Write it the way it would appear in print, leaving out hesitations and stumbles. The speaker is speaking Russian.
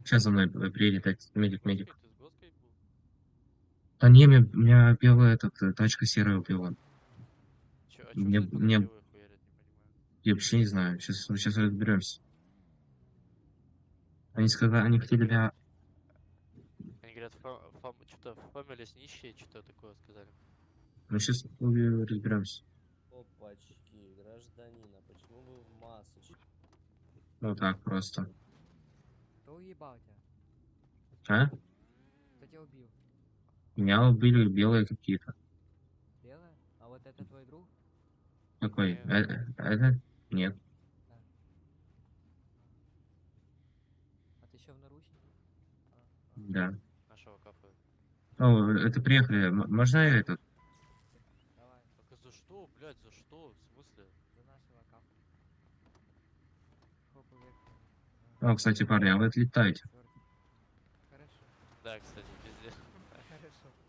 Сейчас за мной приедет этот медик, Гоской, медик. ты с Гоской был? Да не, меня белая тачка серая убила. Чё, а чё Мне, за это на мне, белые хуярят, не понимаю. я вообще не знаю. Сейчас разберемся. Они сказали, они хотели меня... Они говорят, что-то фамилия нищие, что-то такое сказали. Ну, сейчас разберемся. Опачки, гражданин, а почему вы в масочке? Вот так просто. Кто уебал тебя? А? Кто тебя убил? Меня убили белые какие-то. Белая? А вот это твой друг? Какой? Не, Это? Нет. Да. А ты еще в наручниках? Да. нашего кафе. О, это приехали. Можно я этот? Давай, Так а за что, блядь, за что? В смысле? за нашего капа. Хоп, уехали. О, кстати, парни, а вы отлетаете. Хорошо. Да, кстати, пиздец. Хорошо.